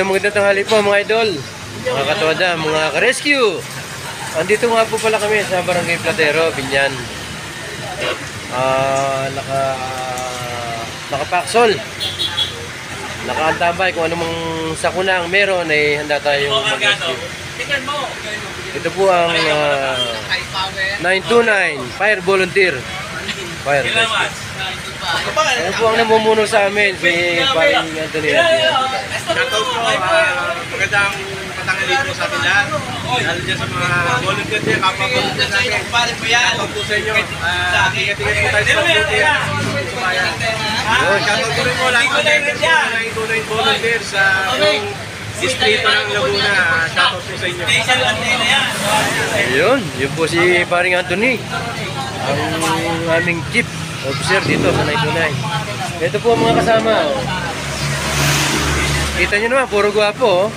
magandang tanghali po mga idol, mga katuwada, mga ka-rescue. Andito nga po pala kami sa Barangay Platero, Binyan. Nakapaksol, nakaantabay kung anong sakunang meron ay handa tayong mag-rescue. Ito po ang 929 Fire Volunteer Fire Rescue. Ano po ang namumuno sa amin, si Paring Anthony. Shoutout po, magandang patanghali po sa atin lahat. Lalo dyan sa mga volunteer niya, kapag-volunteer natin. Shoutout po sa inyo. Ingat-ingat po tayo sa volunteer. Shoutout po rin po lahat ng members po na 929 volunteer sa distrito ng Laguna. Shoutout po sa inyo. Yun po si Paring Anthony, ang aming chief officer dito sa 929. Ito po ang mga kasama. Kita nyo naman, puro gwapo.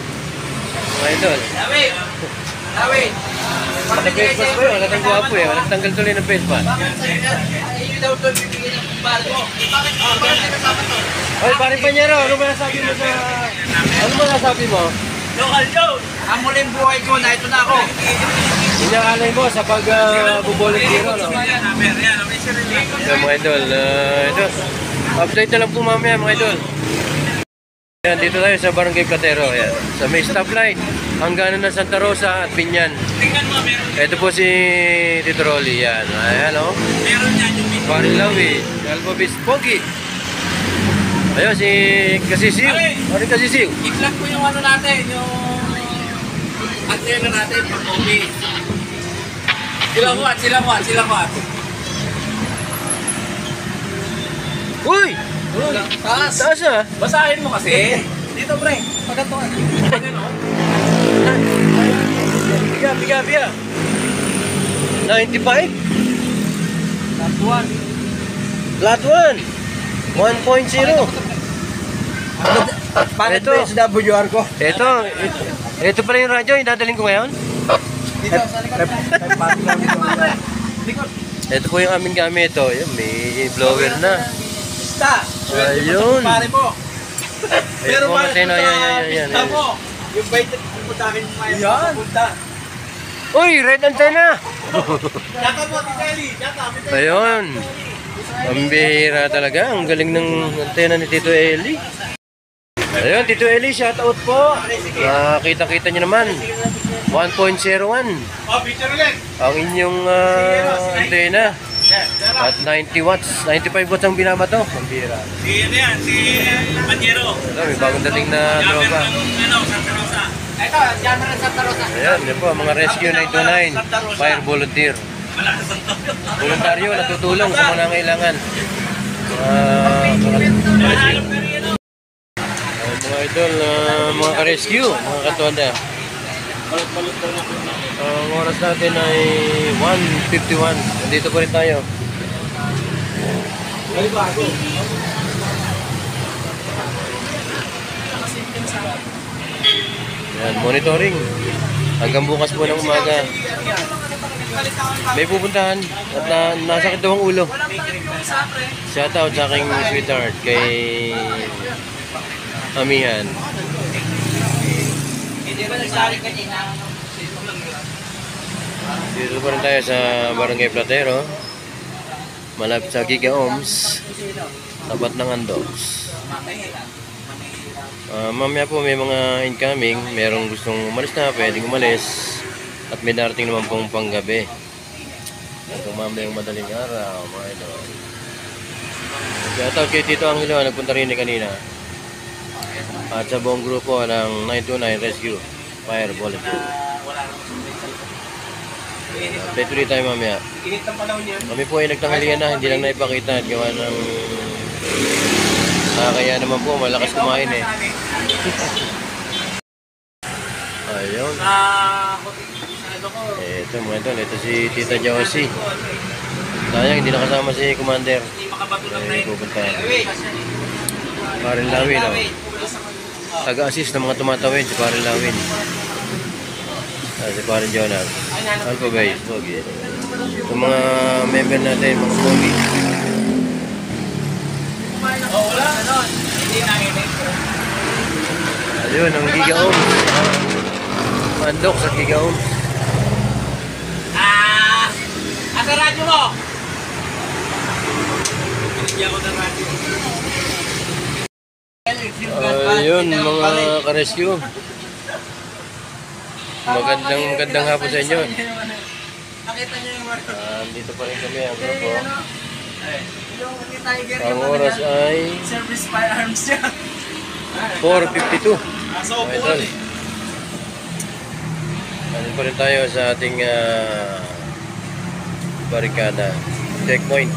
Mga idol. Naka-face mask po yun, walang gwapo eh. Walang tanggal tuloy ng face mask. Oy, Paring Panyero, ano ba nasabi mo sa... Ano ba nasabi mo? Local Joe! Ang muling buhay ko na ito na ako. Inaalay mo sa pag-volunteer, no? Yan mga idol, ito. Update na lang po mamaya mga idol. Yan, dito tayo sa Barangay Platero. Yan. Sa may stoplight, hangganan ng Santa Rosa at Binyan. Ito po si Tito Rolly. Yan, ayan o. Paring Lawi, Alphabis Pogi. Ayun, si Kasisiw. Paring Kasisiw. I-vlog po yung ano natin, yung antena natin, pag-uwi. Sila kuat. Uy! Taas ah! Basahin mo kasi. Dito pre, pagantuan. Biga. 95? Flat 1. 1.0. Bakit Ito. sa WR ko? Ito pala yung radyo, idadaling ko ngayon. Dito, sa likod. Ito po yung aming gamit. Yan, may blower na. Ayun. Pare mo. Pero po kasi na, yan. Yung bait na puputakin mo ngayon. Uy, red antenna! Data mo, Titelli. Ayun. Ang bihira talaga. Ang galing ng antena ni Tito Eli. Ayun, Tito Eli, shoutout po. Kita-kita nyo naman. 1.01. Oh, picture ulit. Ang inyong antena. At 90 watts. 95 watts ang binabato. Ang bihira. Si Panyero. May bagong dating na droga. Santa Rosa. Ito, Jammer Santa Rosa. Ayan, yan po, mga Rescue 929 Fire Volunteer. Voluntaryo, natutulong sa mga nangailangan. Mga idol, mga ka-rescue, mga katuwanda. Ang oras natin ay 1:51. Nandito pa rin tayo. Yan, monitoring. Hanggang bukas po ng umaga. May pupuntahan at nasakit daw ang ulo. Shoutout sa aking sweetheart kay Amihan. Dito pa rin tayo sa Barangay Platero, malapit sa Giga Ohms, tapat ng Andox. Mamaya po may mga incoming, merong gustong umalis na, pwedeng umalis. At may darating naman pong panggabi. Ito mamaya yung madaling araw, mga idol. Shoutout kay Tito Angelo, nagpunta rin kanina. At sa buong grupo ng 929 Rescue Fire Volunteer. Update ulit tayo mamaya. Kami po ay nagtanghalian na, hindi lang naipakita at gawa ng kaya naman po malakas kumain eh. Ayun. Ito mga idol, ito si Tita Josie. Sayang hindi nakasama si Commander. Pupunta Paring Lawin, taga-assist ng mga tumatawid si Paring Lawin. Si Paring Jonas Alpha Base Pogi. Yung mga member natin, mga Pogi. Ayun, ang Giga Ohms. Mandok sa Giga Ohms. Asa radyo mo? Hindi ako ng radyo. Ayun, mga ka-rescue. Magandang hapon sa inyo. Nakita niyo yung marka. Dito pa rin kami ang grupo. Yung Tiger Ang oras ay service firearms niya. 4:52. Asa Mga upuan idol. eh. Ano pa rin tayo sa ating barikada. Checkpoint.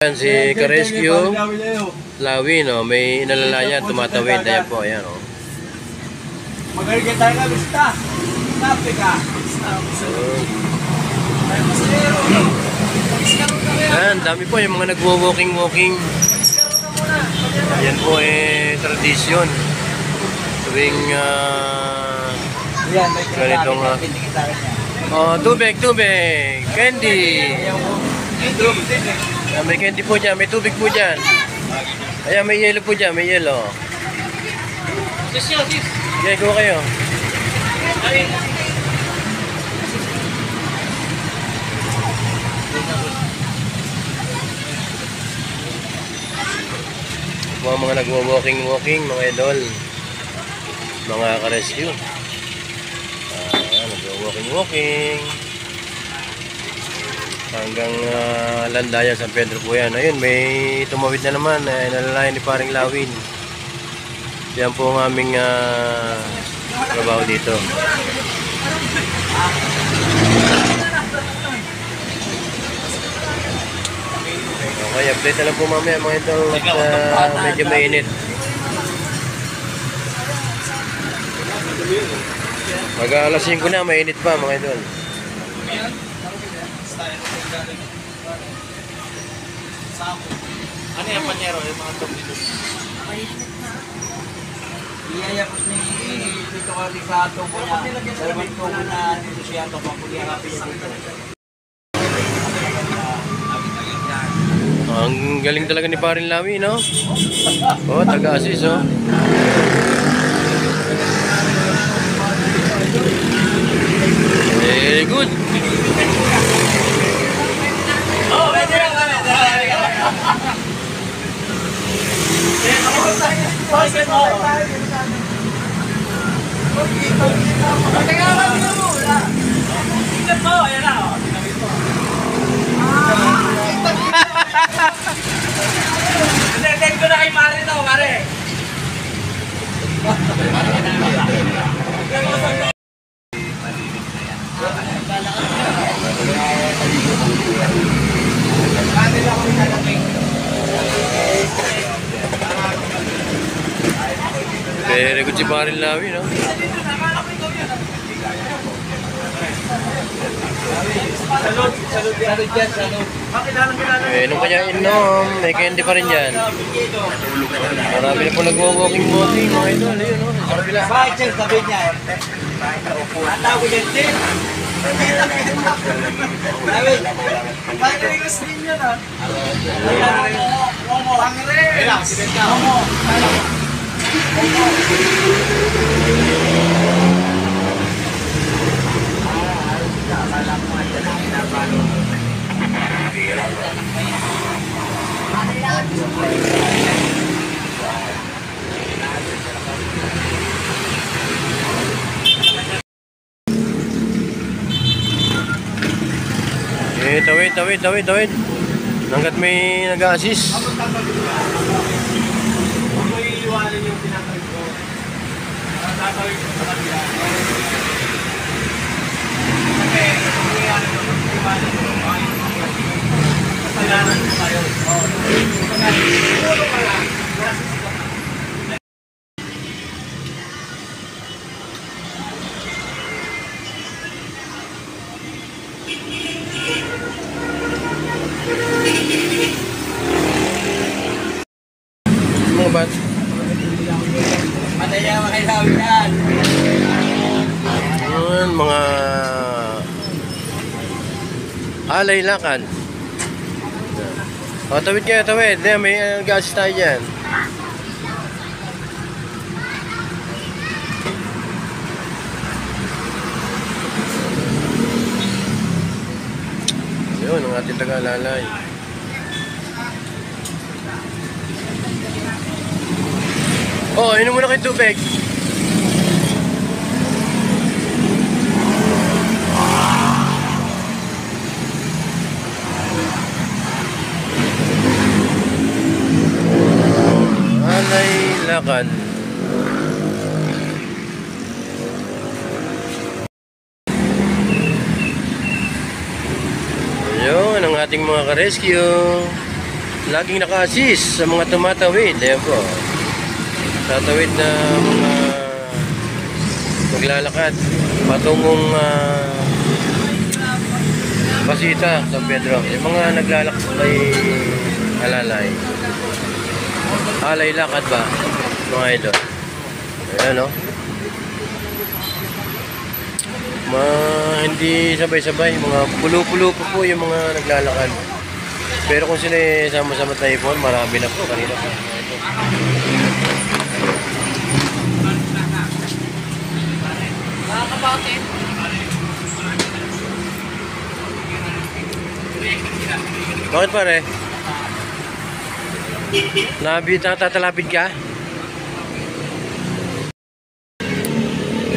Ayan si ka-rescue. Lawin, oh. May inalalayan, tumatawid. Ayan po, ayan, oh. Magaling tayo ka, bista. Stop ka. Ayan, dami po yung mga nagwo-walking. Ayan po tradisyon. Tuwing ganitong tubig, candy. May candy po dyan, may tubig po dyan. Ayan, may yelo po dyan, may yelo. Okay, go kayo. Mga nagwo-walking, mga idol. Mga ka-rescue. Nagwo-walking. Hanggang Landayan, San Pedro po yan. Ayun, may tumawid na naman. Nalalayan ni paring Lawin. Yan po ang aming trabaho dito. Okay, update na lang po mamaya mga idol. At medyo mainit. Mag alas 5 na, mainit pa mga idol. Ano yung panyero? Yung mga tong dito. Iyayapos ni Tito Carly sa tubo niya. Dalawang tubo na dito siya ito. Pagpulihapin niya dito. Ang galing talaga ni Parin Lawi, no? Oh, taga-assist, oh. Very good. Oh, pwede lang kami. Send ko na kay Mare to, Mare. Very good si Parin Lawi, no? Salud dyan, salud. Nung kanya inom, may candy pa rin dyan. Marami na po nagwo-walking mga idol. Ayun, no? Sa kabila. Bakit siya sabi niya? Ang tawag yan din. Bakit rin gusto niya na? Relax, tawid. Hanggat may nag-assist. iiwanan yung pinatawid ko. Tatawid ko sa kanila. Kasi, iiwanan ko. Iiwanan ko. Kasalanan ko tayo. Siguro ka lang. Mga bat. Patay niya makailawi yan. Yun, mga alay lakad. O, tawid kayo, tawid. May gas tayo dyan. Ayun, ang ating taga-alalay. Oh, inom muna kayo tubig. Alay lakad. Ayun, ang ating mga ka-rescue. Laging naka-assist sa mga tumatawid. Ayan po. Tatawid na mga maglalakad patungong Pasita, San Pedro. Yung mga naglalakad ay alalay. Alay lakad ba, mga idol? Ayan, no? Hindi sabay-sabay. Mga pulo-pulo po yung mga naglalakad. Pero kung sila sama-sama typhoon, marami na po. Kanina po. Bakit pare? Tatalapid ka?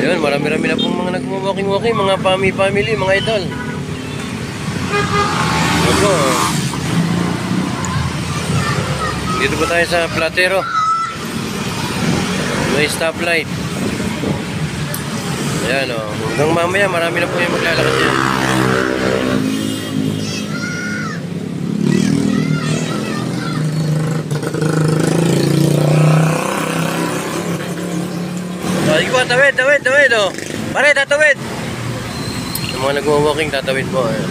Ayun, marami-rami na pong mga nag-walking-walking, mga family, mga idol. Opo. Dito po tayo sa Platero. May stoplight. Ayan, o. Hanggang mamaya, marami na po yung maglalakad yan. Sige po, tawid, o. Pare, tatawid. Yung mga nag-walking, tatawid po. Ayan.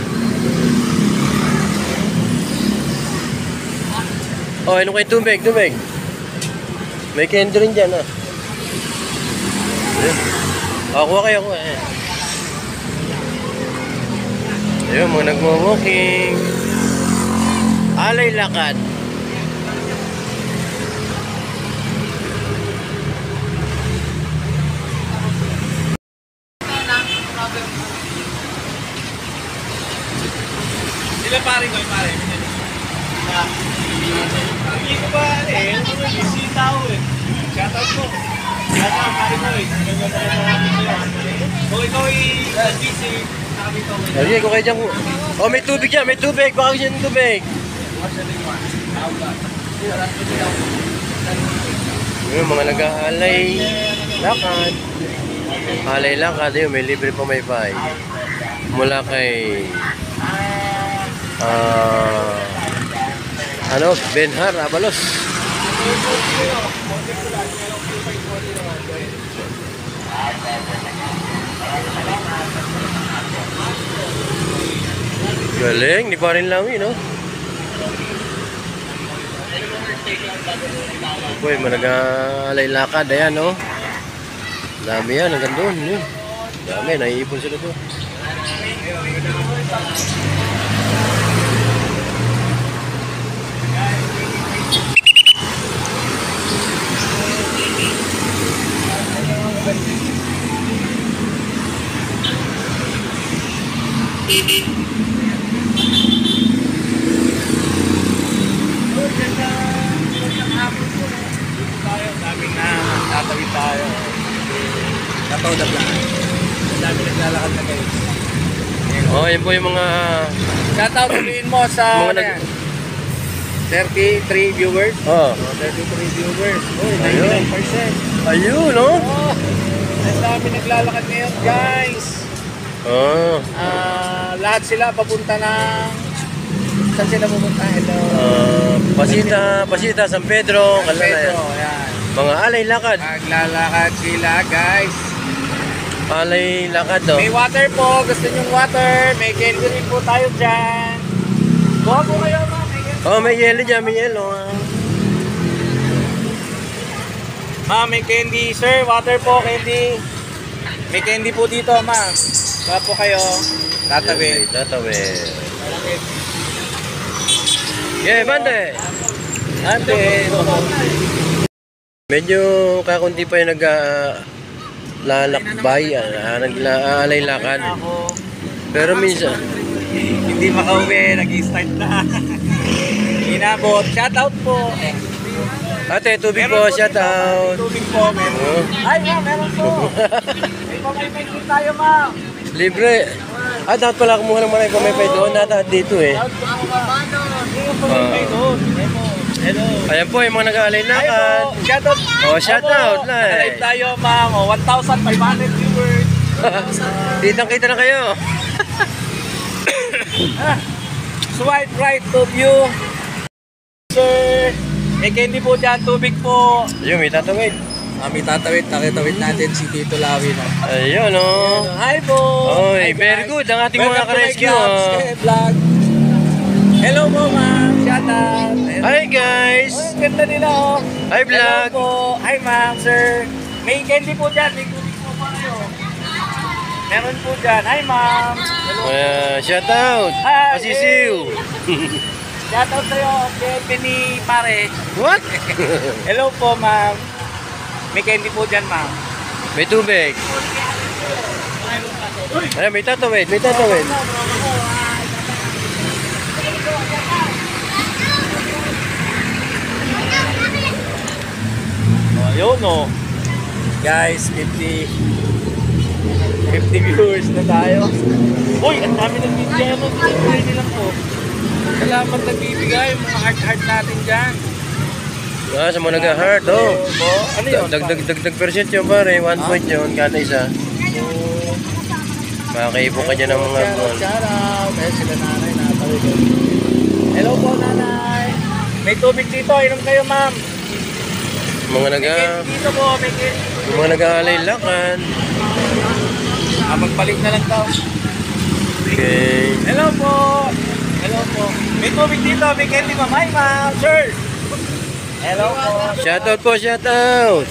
Oh, inom kayo tubig. May candy rin dyan, ah. Ayan. Oh, kuha kayo. Ayun, mga nag-walking. Alay lakad. Sila pare. Hindi ko ba si tao eh. Shoutout ko. Shoutout pare ko eh. Kung ikaw busy, sabi ko. Sige, kung kayo dyan po. Oh, may tubig dyan, may tubig. Baka siya ng tubig. Yung mga nag-aalay lakad. Alay lakad, yun, may libre pa may pay. Mula kay Benhar Abalos. Galing, di pa rin lang yun, no? Uy, manag-alay lakad, ayan, no? Dami yan, hanggang doon, yun. Dami, naiipon sila doon. Daming na tatawid tayo. Tataw na lang. Dami naglalakad na guys. Oh, yun po yung mga Shoutout sabihin mo sa mga 33 viewers. Oh. 33 viewers. Oh, Ayun. 99%. Ayun, no? Oh, ang dami naglalakad ngayon, guys. Oh. Lahat sila papunta ng... Saan sila pupunta? Ito. Pasita, San Pedro, San Pedro, Kalana. yan. Mga alay lakad. Maglalakad sila, guys. Alay lakad, oh. May water po. Gusto nyong water. May candy rin po tayo dyan. Kuha po kayo, ma. Oh, may yelo dyan, may yelo. Ma, may candy, sir. Water po, candy. May candy po dito, ma. Kuha po kayo. Tatawid. Tatawid. Yeah, bande. Ante. Medyo kakunti pa yung naglalakbay, nag-alay lakad. Pero minsan, Hindi makauwi, nag-start na. Inabot. Shoutout po. Ate, tubig po, shout out. Tubig po, meron. Ay, ma'am, meron po. May pamay-pay din tayo, ma'am. Libre. Dapat pala kumuha ng mga pamay-pay doon. Nata dito eh. Hello. Ayan po, yung mga nag-aalay lakad. Shoutout. Shoutout. Live tayo, ma'am. 1,500 viewers. Kitang-kita na kayo. Swipe right to view. Sir, may candy po dyan, tubig po. Ayun, may tatawid. May tatawid natin si Tito Lawi. No? Ayun, oh. Hi po. Oy, very good. Ang ating mga ka-rescue, Vlog. Hello po, ma'am. Shout out. Hi, guys. Oh, ang ganda nila, oh. Hi, vlog. Hello po. Hi, ma'am, sir. May candy po dyan. May tubig po pa kayo. Meron po dyan. Hi, ma'am. Hello. Shout out. Hi. Pasisiw. Shout out sa'yo. Candy ni pare. What? Hello po, ma'am. May candy po dyan, ma'am. May tubig. Ayan, may tatawid. May tatawid. Ayun, no. Guys, 50 viewers na tayo. Uy, ang dami nagbibigay mo. Pwede lang po. Salamat nagbibigay. Mga heart natin dyan. Sa mga nag-heart, oh. Ano yun? Dagdag percent yun, pare. 1 point yun, kada isa. Makakaipon ka dyan ng mga goal. Shout out. Ayun sila nanay. Nakatawid. Hello po, nanay. May tubig dito. Inom kayo, ma'am. Mga Dito po, may candy. yung mga nag-aalay lakad. Magbalik na lang daw. Okay. Hello po. Hello po. May tubig dito. May candy, ma'am. Hi, ma'am. Sir. Hello po. Shout out po, shout out.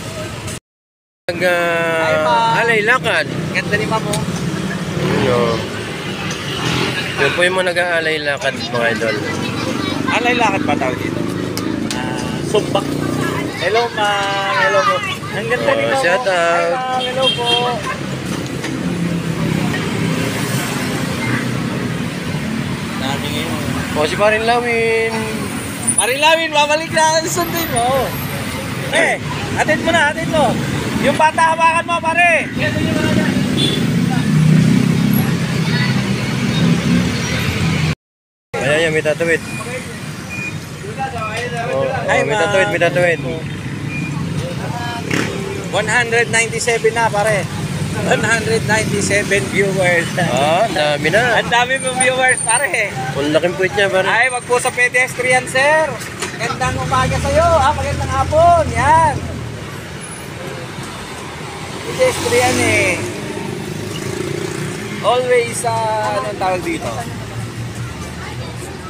Nag-aalay lakad. Ganda ni ma'am, oh. No. Yun po yung mga nag-aalay lakad, mga idol. Alay lakad pa tawag dito. Sumbak. Hello, ma'am. Hello po. Ang ganda ni ma'am. Shout out. Hi, ma'am. Hello po. Dami ngayon. O, si Parin Lawin. Marilawin, babalik na. Sundin mo. Atid mo na, atid mo. Yung bata, hawakan mo, pare. Ayan yan, may tatawid. Hi, May ma'am. tatawid, may tatawid. 197 na, pare. 197 viewers. Ang dami na. Ang dami mong viewers, pare. Ang laking point niya, pare. Ay, wag po sa pedestrian, sir. Magandang umaga sa'yo. Magandang hapon. Yan. Pedestrian eh. Always, anong tawag dito?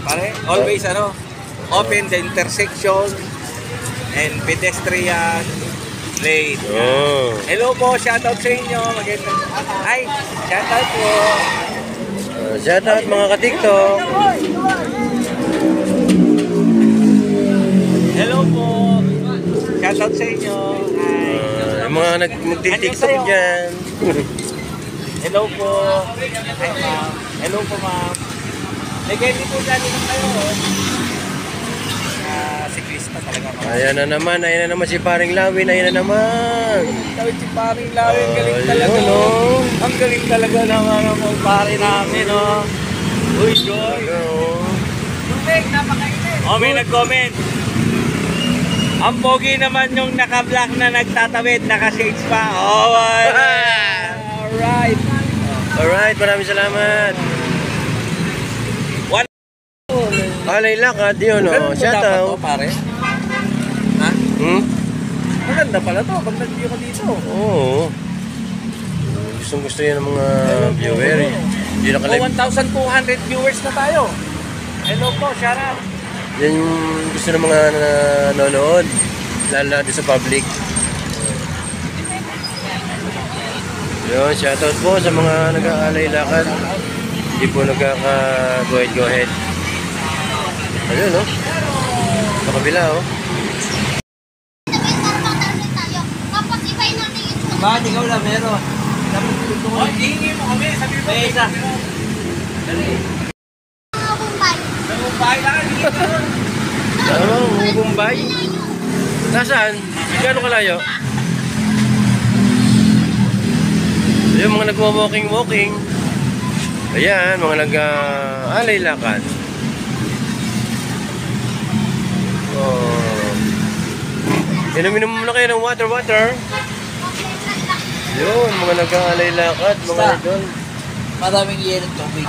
Pare, always open the intersection and pedestrian lane. Oh. Hello po, shoutout sa inyo. Magandang. Ay, shoutout po. Shout out mga ka-TikTok. Hello po. Shoutout sa inyo. Hi. Yung mga magti-TikTok dyan. Hello po. Hi, ma'am. Hello po, ma'am. May candy po dyan lang kayo. Siklista talaga. Ayan na naman si Paring Lawin. Ayan na naman. Tawid si Paring Lawin. Galing talaga. Ayun, oh. Ang galing talaga naman ang mga pare namin, oh. Uy, Joy. Oh, may nag-comment. Ang pogi naman yung naka-black na nagtatawid, naka-shades pa. Oh, alright. Alright, maraming salamat. Alay lakad, yun o. Shout out. Pare. Ha? Maganda pala to pag nag-view ka dito. Oo. Gustong gusto yan ng mga viewer. Hindi nakalive. 1,200 viewers na tayo. Hello po, shout out. Yan yung gusto ng mga nanonood. Lalo natin sa public. Yun, shoutout po sa mga nag-aalay lakad. Hindi po go ahead. Ayun, no? Sa kabila, oh. Bakit ikaw lang meron? Dapat tutuloy. Hingi mo kami, sabi mo. May isa. Dali. Ano, Mumbai? Nasaan? Gano'ng kalayo? Yung mga nagwa-walking. Ayan, mga nag-alay lakad. Oh. Inom-inom muna kayo ng water. Yun, mga nag-alay lakad, mga idol. Maraming iyan ng tubig.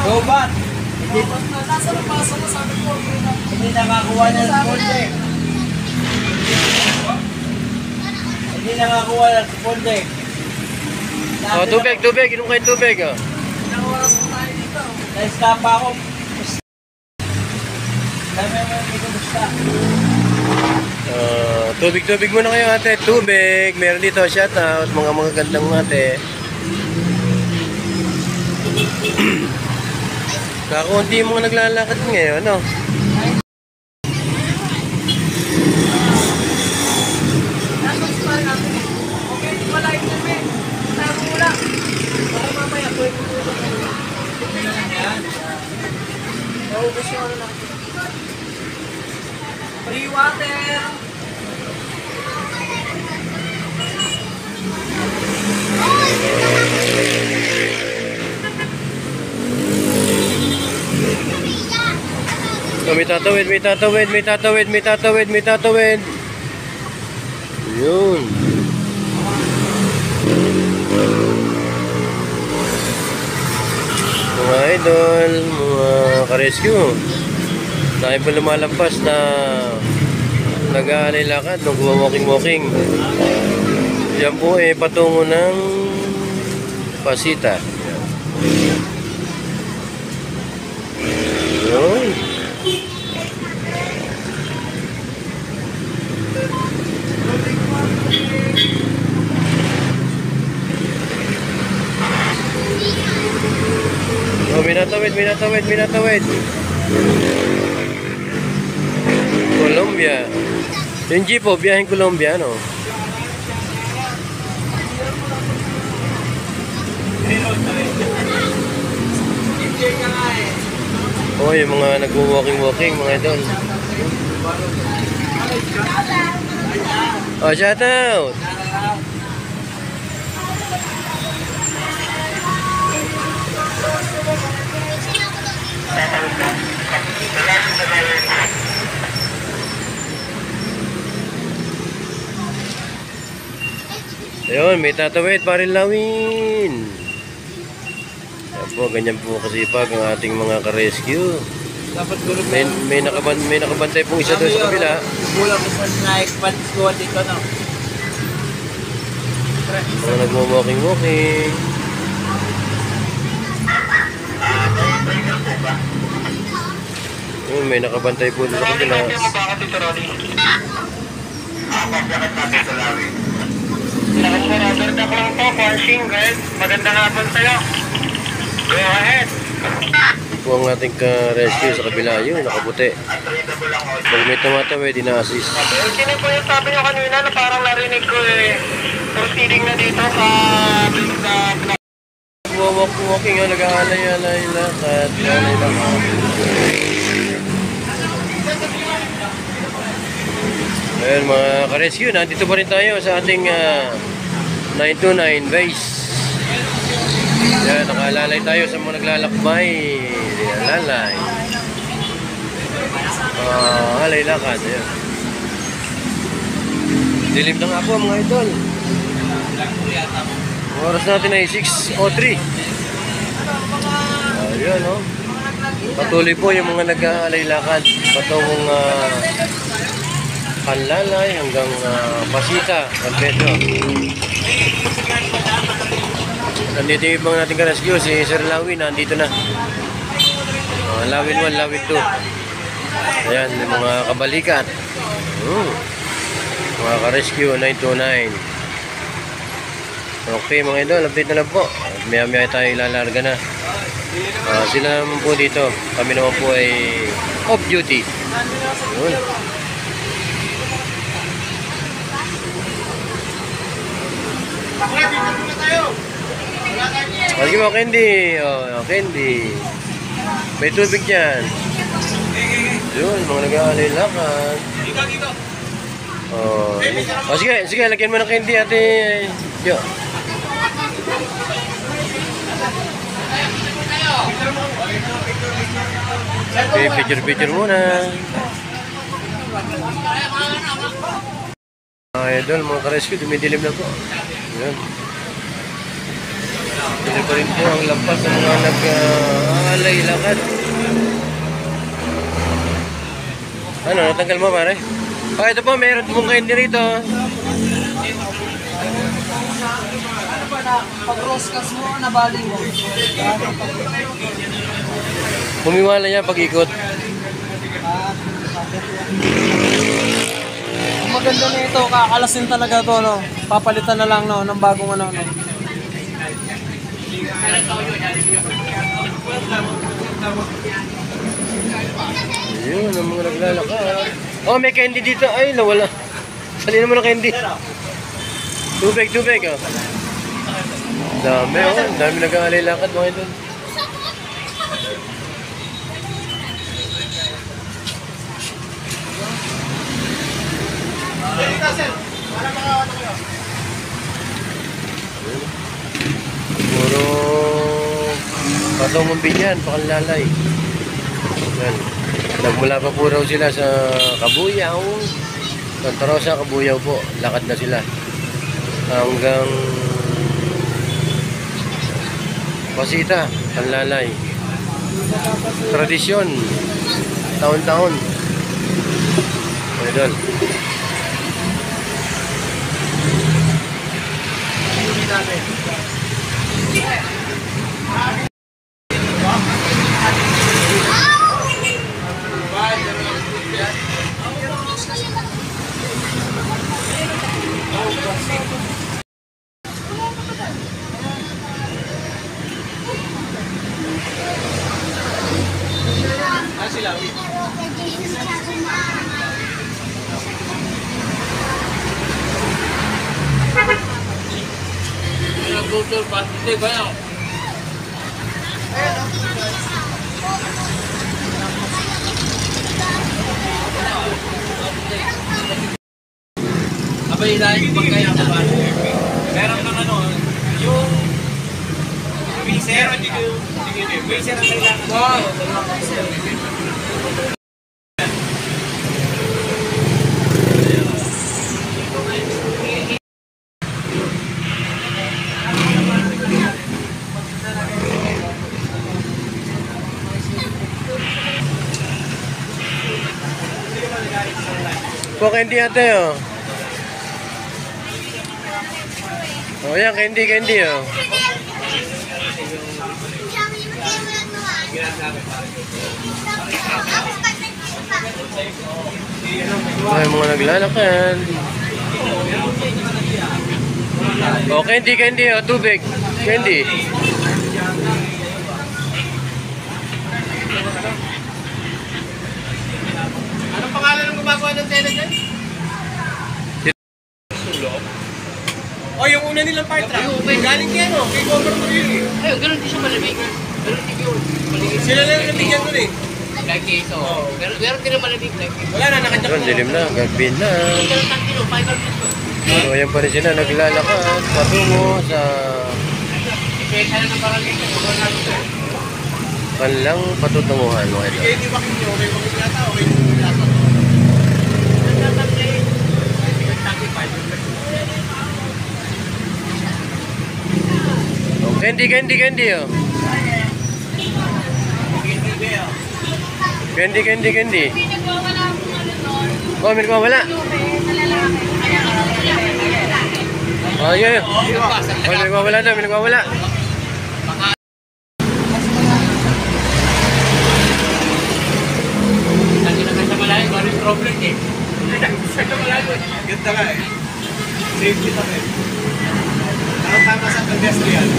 Go back! Hindi nakakuha ng responde. Hindi nakakuha ng responde. Oh, tubig. Inom kayo tubig, oh. Na-stop ako. Dami mo yung kumusta. Tubig muna kayo, ate. Tubig. Meron dito, shout out. Mga gandang ate. Kakaunti yung mga naglalakad ngayon, no? Free water! So, may tatawid. Yun. Mga idol, mga ka-rescue. Dahil pa lumalampas na nag-aalay lakad, nag-walking. Yan po patungo ng Pasita. Yun. Oh, minatawid. Colombia. Yung jeep po, biyaheng Colombia, no? Oh, yung mga nag-walking, mga idol. Oh, shout out! Ayun, may tatawid, parin lawin. Yan po, ganyan po kasipag ang ating mga ka-rescue. Dapat gulong May nakabantay pong isa doon sa kabila. Kulang sa na-expand ko dito, no? Mga nagmo-walking. Ayun, may nakabantay po doon sa kabila. Nakamorador na ko lang po, Quansing, guys. Magandang hapon sa'yo. Go ahead. Po ang ating ka-rescue sa kabila, yun, nakaputi. Pag may tumatawid, ina-assist. Sino po yung sabi nyo kanina na parang narinig ko proceeding na dito sa Walking, nag-aalay lakad. Ayun mga ka-rescue, nandito pa rin tayo sa ating 929 base. Yan, nakalalay tayo sa mga naglalakbay. Lalay. Alay lakad. Ayan. Dilim na nga po mga idol. Oras natin ay 6:03. Ayan, oh. Patuloy po yung mga nag-aalay lakad patungong Kanlalay hanggang Pasita, Valpedo. Nandito yung ibang nating ka-rescue, si Sir Lawin, nandito na. Lawin 1, Lawin 2. Ayan, yung mga kabalikat. Mga ka-rescue, 929. Okay mga idol, update na lang po. Maya-maya tayo ilalarga na. Sila naman po dito. Kami naman po ay off duty. Yun. Lagi mo, Candy. Oh, Candy. May tubig dyan. Yun, mga nag-aalay-lakad. Oh. Oh, sige, sige, lagyan mo ng candy, ate. Yo. Okay, picture-picture muna. Mga idol, mga ka-rescue, dumidilim na po. Yun. Ito pa rin po ang lampas ng mga nag-aalay-lakad. Ano, natanggal mo pare? Oh, ito po, meron pong candy rito. Pag-roscas mo, nabali mo. Humiwala niya pag-ikot. Ang maganda nito, kakalasin talaga to, no? Papalitan na lang, no, ng bagong ano, no? Yun, ang mga naglalakad. Oh, may candy dito. Ay, nawala. Sali naman ang candy. Tubig, tubig, oh. Dami, oh. Dami nag-aalay-lakad, mga idol. Puro patong mambinyan, pakanlalay. Yan. Nagmula pa po raw sila sa Kabuyaw. Santa Rosa, Kabuyaw po. Lakad na sila. Hanggang Pasita, Panlalay. Tradisyon. Taon-taon. Idol. Abay dahil pagkaya ko ba? Meron ng ano, yung Viser, Viser ang kailangan. Wow! Po candy ate, oh. Oh, yan, candy, candy, oh. Ay, mga naglalakad. Oh, candy, candy, oh. Tubig. Candy. Anong pangalan ng gumagawa ng tela dyan? O, yung una nilang part track. Galing kaya, no? Kay Governor yun, eh. Ayun, ganun din siya malamig. Ganun din yun. Maligid. Sila lang nabigyan nun, eh. Like case, oh. Pero meron din ang malamig. Like case. Wala na, nakadyak Doon, dilim na. Gagbin na. Ganun lang kilo, 500 pesos. So, yan pa rin sila naglalakad. Patungo sa Ipesa na ng barangay. kanilang patutunguhan, mga idol. Hindi bakit nyo, okay bakit yata, okay yata. Oh, candy, candy, candy, oh. Candy, candy, candy. Oh, may nagwawala. Oh, yun. Oh, may nagwawala daw, may nagwawala. Lagi na sa malayo, maraming problem eh. Ganda nga, eh. Safety kami. Tama sa pedestrian.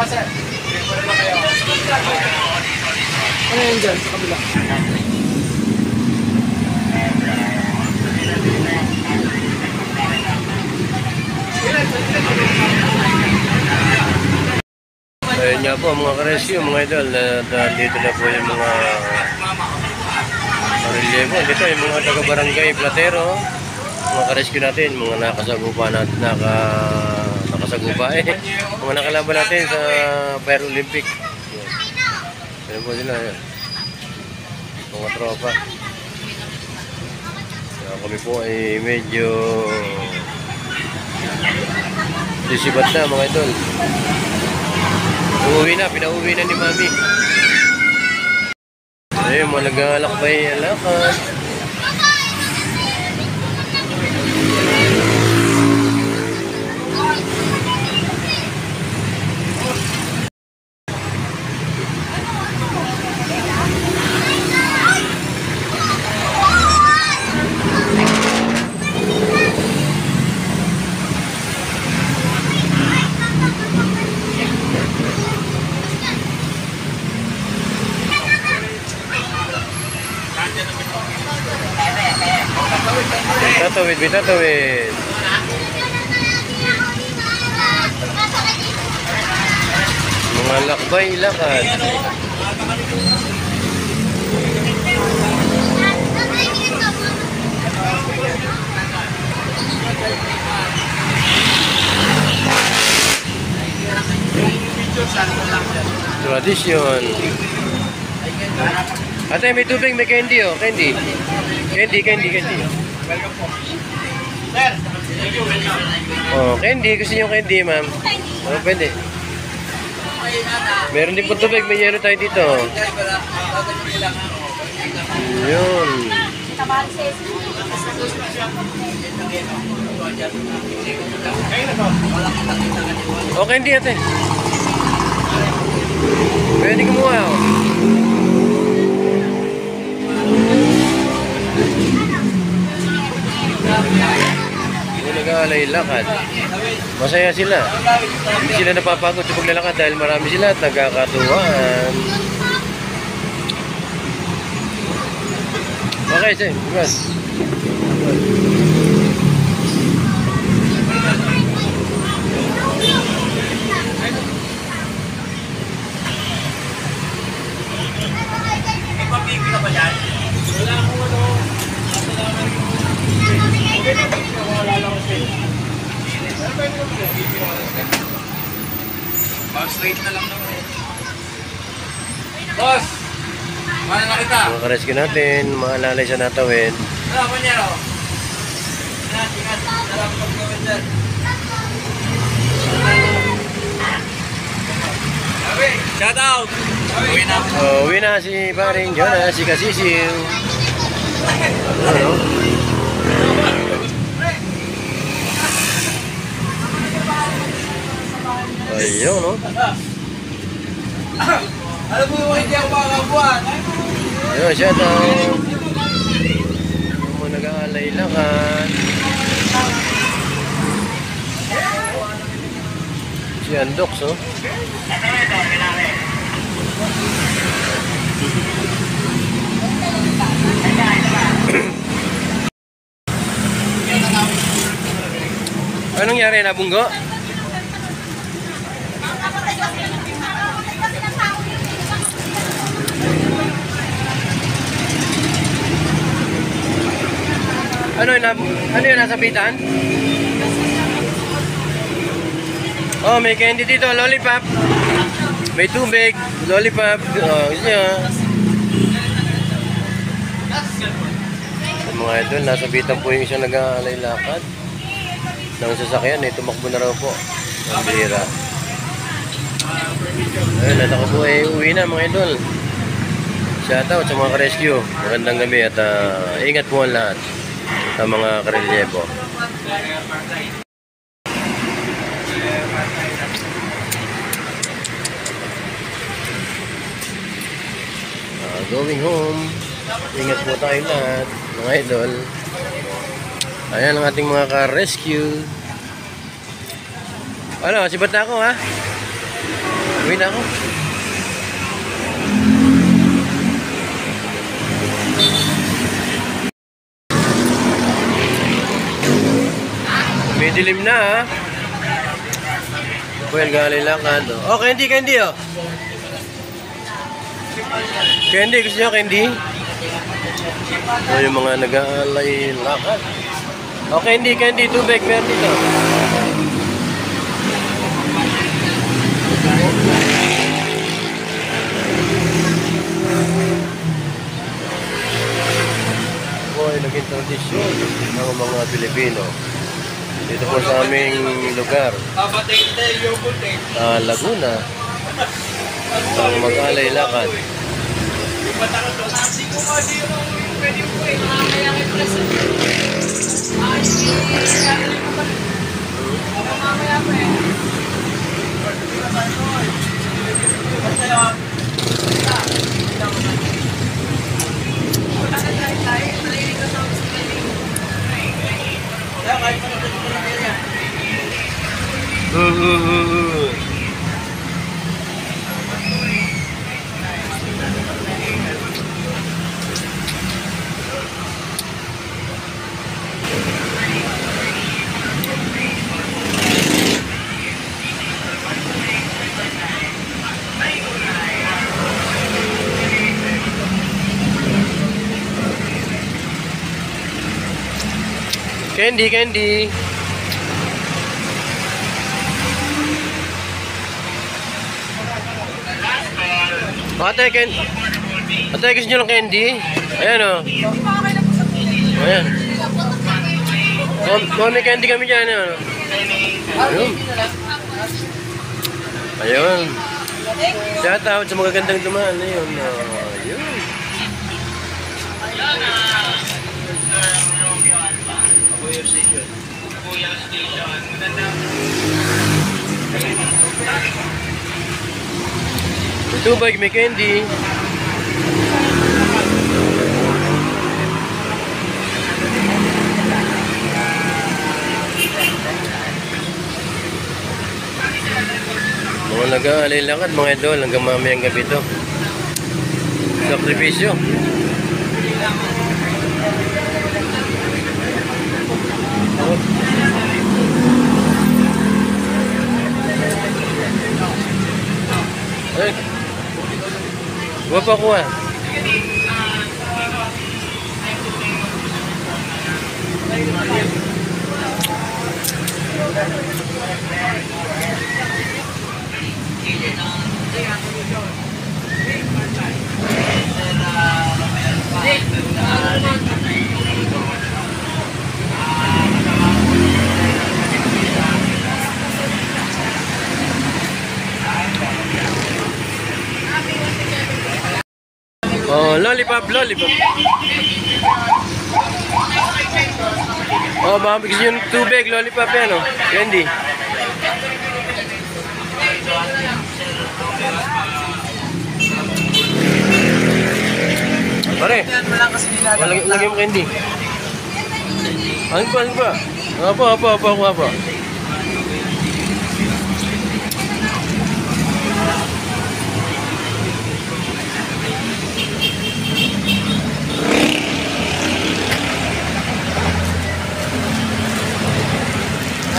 Ano yun dyan sa kabila? Ayun nga po mga ka-rescue, mga idol, dito na po yung mga relievo. Dito yung mga taga-barangay Platero, mga ka-rescue natin, mga nakasagupa natin, nakasagupa mga nakalaban natin sa Fire Olympic. Ayun po sila, yun. Mga tropa. Kaya kami po ay medyo sisibat na mga idol. Pinauwi na ni Mami. Ayun, mga nag-alakbay lakad. Bitatawid. Mga lakbay, lakad. Tradisyon. Ate, may tubig, may candy oh. Candy. Oh, candy. Gusto niyo candy, ma'am? Oh, pwede. Meron din po tubig. May yelo tayo dito. Yun. Oh, candy ate. Pwede kumuha oh. Nag-aalay lakad. Masaya sila. Hindi sila napapagod sa paglalakad dahil marami sila at nagkakatuwaan. Okay, sir. Yes. Straight na lang naman. Boss! Mana na kita? Mga ka-rescue natin, maalalay sa natawid. Wala pa niya, oh. Ingat. Wala pa pagkawin dyan. Shout out! Uwi na si paring Jonas, si Kasisiw. Ano? Ayun, no? Alam mo yung hindi ako makakabuhan? Ayun, shout out. Yung mga nag-aalay lakad. Si Andox, oh. Anong nangyari? Nabunggo? Ano yun? Nasabitan? Oh, may candy dito. Lollipop. May tubig. Lollipop. Oh, gusto nyo? Mga idol, nasabitan po yung isang nag-aalay lakad ng sasakyan. Tumakbo na raw po. Ang bihira. Ayun, at ako po ay uwi na mga idol. Shoutout sa mga ka-rescue. Magandang gabi at ingat po ang lahat sa mga karelyebo. Going home. Ingat po tayo lahat, mga idol. Ayan ang ating mga ka-rescue. Ano, sibat na ako ha? Uwi na ako. May dilim na ha. Well, galing lang ano. Oh, candy oh. Candy, gusto nyo candy? O yung mga nag-aalay lakad. O candy, tubig, meron dito. O ay naging tradisyon ng mga Pilipino. Dito po sa aming lugar. Laguna. Ang mag-alay lakad. Candy. Ate, gusto nyo ng candy? Ayan o. Ayan. May candy kami dyan. Ayun. Ayun. Shout out sa mga gandang dumaan. Ayun. Ayun. Tubig, may candy. Mga nag-aalay lakad mga idol hanggang mamayang gabi ito. Sakripisyo. Ay, wapa ko ah. Oh, lollipop. Oh, baka gusto yung tubig, lollipop yan, oh. Candy. Pare, lagyan mo candy. Ano ba? Apa.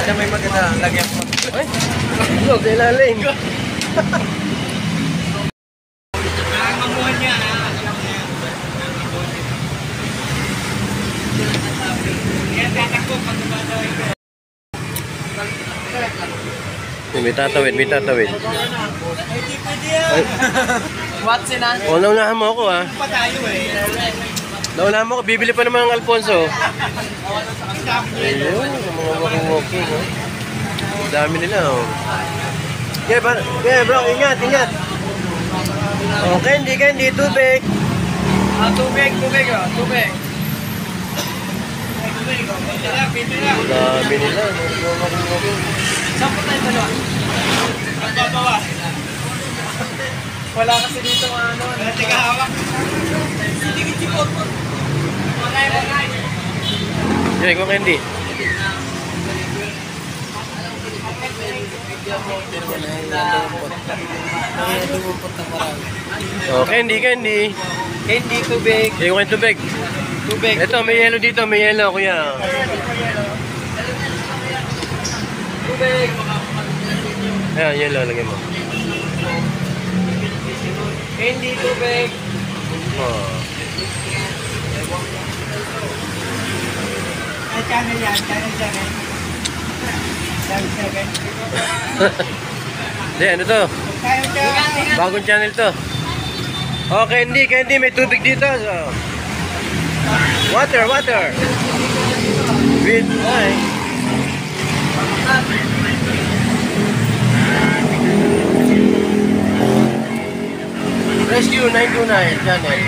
Ada may maganda lagyan mo. Ay, ano, kailalim. May tatawid. What's in an? Oh, naunahan mo ako ah. Naunahan mo ako, bibili pa naman ng Alfonso. Ayun, mga walking oh. Dami nila oh. Bro, ingat. Oh, candy, tubig. Tubig. Dami nila, mga walking. Saan po tayo dalawa? Magbabawa. Wala kasi dito ano. Teka, hawak. Sige. Yun, kung candy. Oh, candy, candy. Candy, tubig. Yung kayo tubig. Tubig. Ito, may yellow dito, may yellow, kuya. Tubig. Ayan, yellow, lagyan mo. Candy, tubig. Oh. Channel yan, channel. Hindi, ano to? Bagong channel to. Oh, candy, candy, may tubig dito. So. Water, water. With, ay. Rescue 929 channel.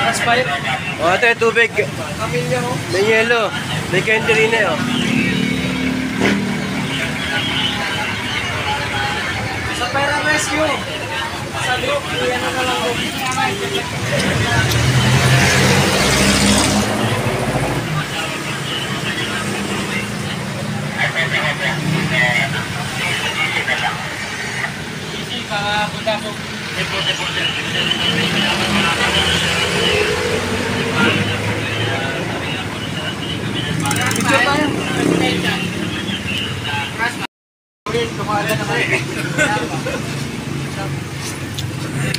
Plus 5. Oh, ate, tubig. Pamilya mo. May yellow. May candy rin eh, oh. Sa pera rescue. Sa group, yan na lang group. Picture tayo.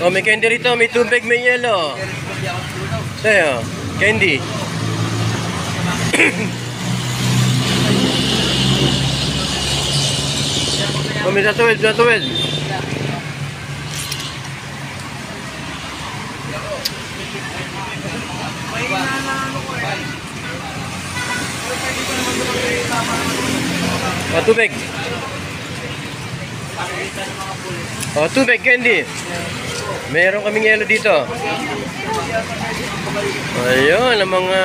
Oh, may candy rito, may tubig, may yellow. Ito, candy. Oh, may tatuwid, tatuwid. Oh, tubig. Oh, tubig, candy. Meron kaming yellow dito. Ayun, ang mga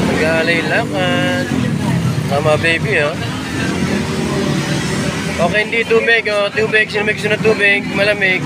nag-aalay-lakad. Mga baby, oh. Okay, hindi tubig, oh. Tubig, sino may gusto na tubig, malamig.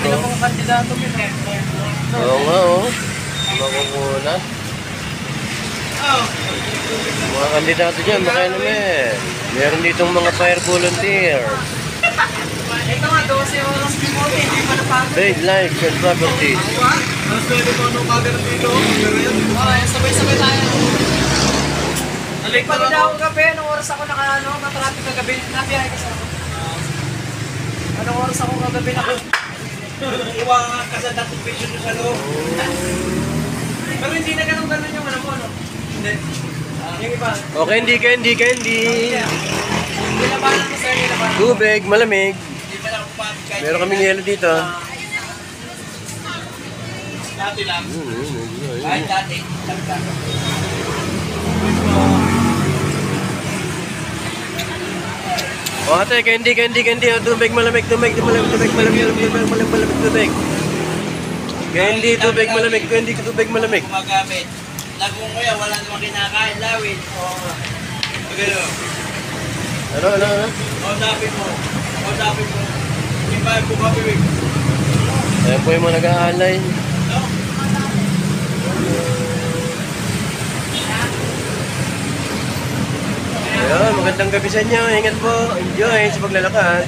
Sino pong kandidato mo? Oo nga, oh. Makukulat. Mga kandidato dyan, baka naman. Meron ditong mga fire volunteer. Ito nga, 12 oras mo, hindi pa napagod. Paid lives and properties. Mas pwede mo anong kagano'n dito? Pero yan, Sabay-sabay tayo. Pagod ako gabi, anong oras ako na-traffic kagabi? Nabiyahe ka sa ako. Anong oras ako kagabi na iwang ka sa dating vision nyo sa loob. Pero hindi na ganun yung ano mo, no? Hindi. Yung iba. Oh, candy, candy, candy. Nilabanan ko sa'yo, nilabanan. Tubig, malamig. Hindi pa lang pumapit kahit Meron kaming yellow dito. dati lang. Kahit dati. Oh, ate, candy, candy, candy. Oh, tubig, malamig, tubig, malamig, tubig, malamig, malamig, malamig, tubig. Candy, tubig, malamig, candy, tubig, malamig. Gumagamit. Lagong kuya, wala namang kinakain. Lawin. Oo nga. Magano. Ano? Kausapin mo. Hindi ba yung bumabibig? Ayan po yung mga nag-aalay. No? Ayun, magandang gabi sa inyo. Ingat po. Enjoy sa paglalakad.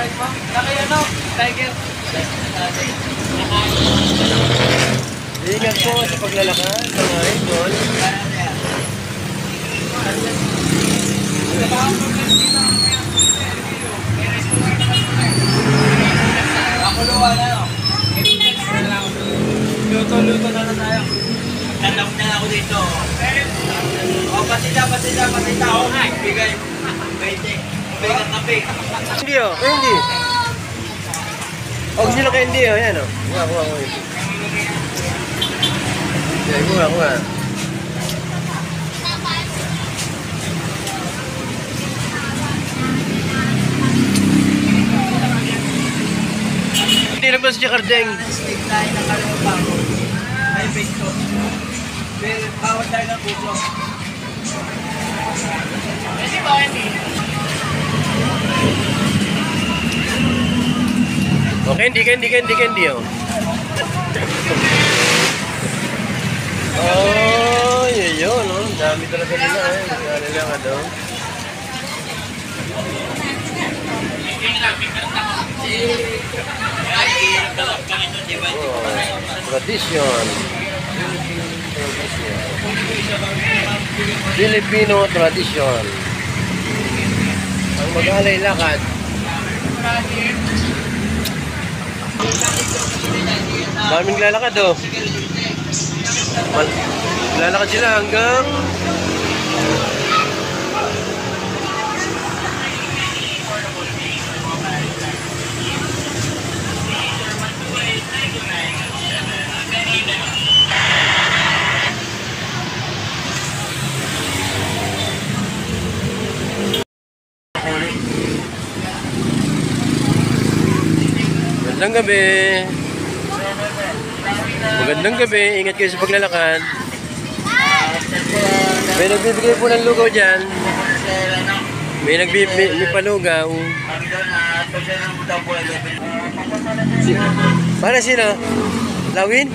size mo? Laki ano? Tiger. Ingat po sa paglalakad, mga idol. Pakuluan na no? Luto na tayo. Tanong na ako dito. Patita. Bigay. Pwede. Bigay ng kape. Hindi oh, hindi. Oh, sino kayo hindi oh, yan oh. Kuha. Okay, kuha. Hindi lang ba si Jakardeng? Steak tayo ng kalimutan ko. Ay, peso. Bawat tayo ng puso. Pwede ba hindi? Okay, hindi oh. Oh, yun oh. Dami talaga nila eh. Dami nila nga daw. Oh, tradisyon. Filipino tradisyon. Ang mag-alay lakad. Daming lalakad oh. Lalakad sila hanggang magandang gabi. Magandang gabi. Ingat kayo sa paglalakad. May nagbibigay po ng lugaw dyan. May palugaw. Para sino? Lawin?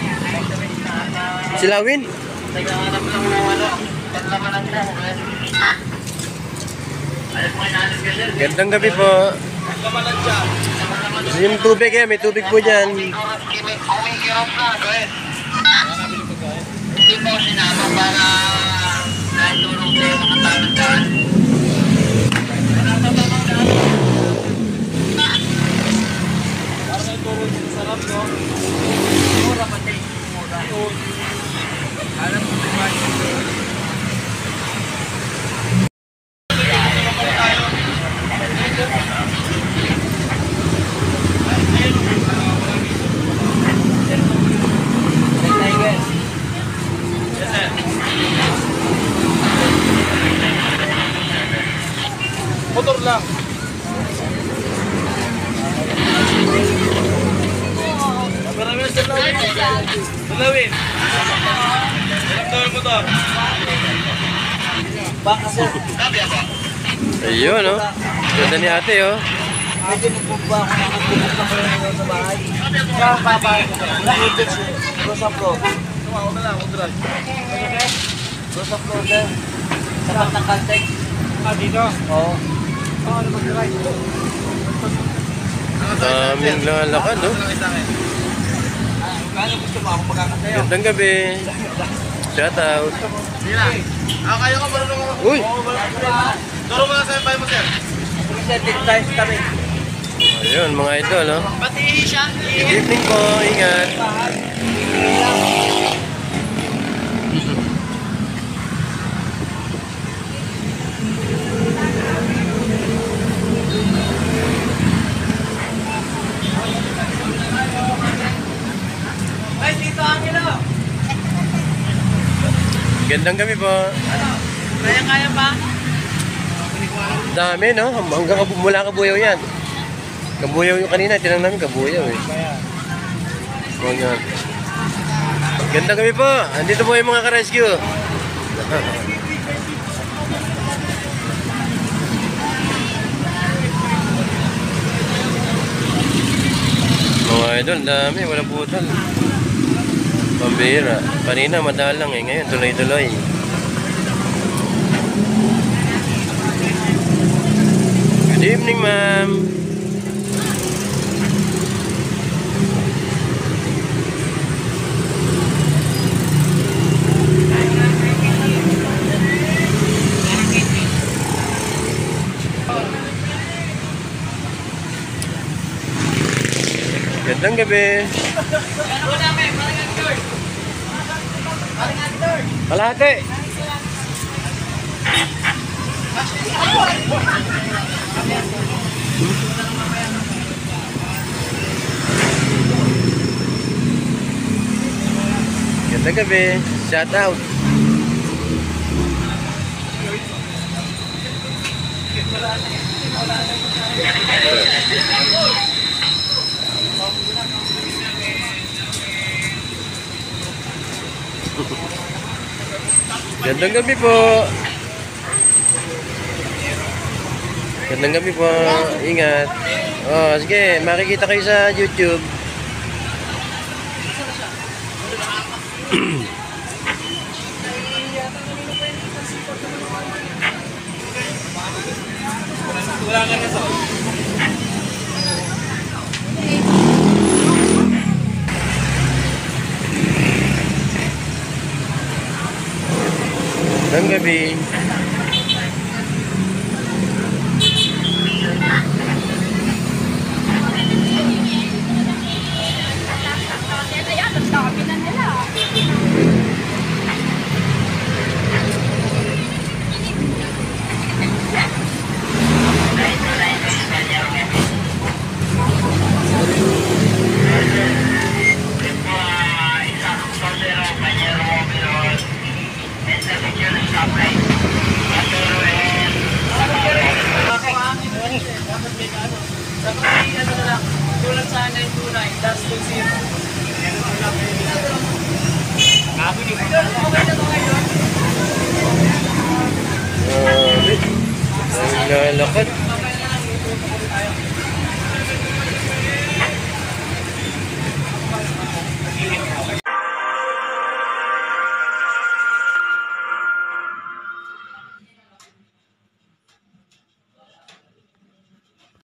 Si Lawin? Gandang gabi po. Yung tubig eh, may tubig po dyan. Kumikirap na, guys. Hindi mo sinama para natulong sa'yo mga tamang-taman. Parang ito sarap no? Mura pati. Mura. Alam mo ba? Motor lang. Maraming sa Lawin. Lawin. Alam daw yung motor. Baka sir. Ayun oh. Ganda ni ate oh. Ate, nagpumpa ako na nagpumpa ko lang sa bahay. Kaya papahay ko na. Nag-ibig siya. Rosa Pro. Tumawa na lang. Udral. Rosa Pro sir. Sapat ng Caltex. Dito? Oo. Ano mag-drive? Daming lalakad oh. Kano gusto mo ako magkakasayo? Gandang gabi. Shout out. Sila. Kayo ka marunong ako. Uy! Turo mo na sa bahay mo, sir. Presenting times kami. Ayun mga idol oh. Pati siya. Good evening po. Ingat. Ay, dito Angelo. Gandang gabi po. Kaya pa? Dami no. Hanggang mula Kabuyaw yan. Kabuyaw yung kanina. Tinang namin Kabuyaw eh. Mga gandang gabi po. Andito po yung mga ka-rescue. Mga idol, dami. Wala putol. Pambira. Kanina madalang eh. Ngayon tuloy-tuloy. Good evening, ma'am. Gandang gabi. Kalahati. Gandang gabi. Shout out. Gandang gabi po. Gandang gabi po. Ingat. Oh, sige, makikita kayo sa YouTube. Wala ka na sa. Gandang gabi. Tulad sana yung tunay, that's 2-0. Ang lalakad.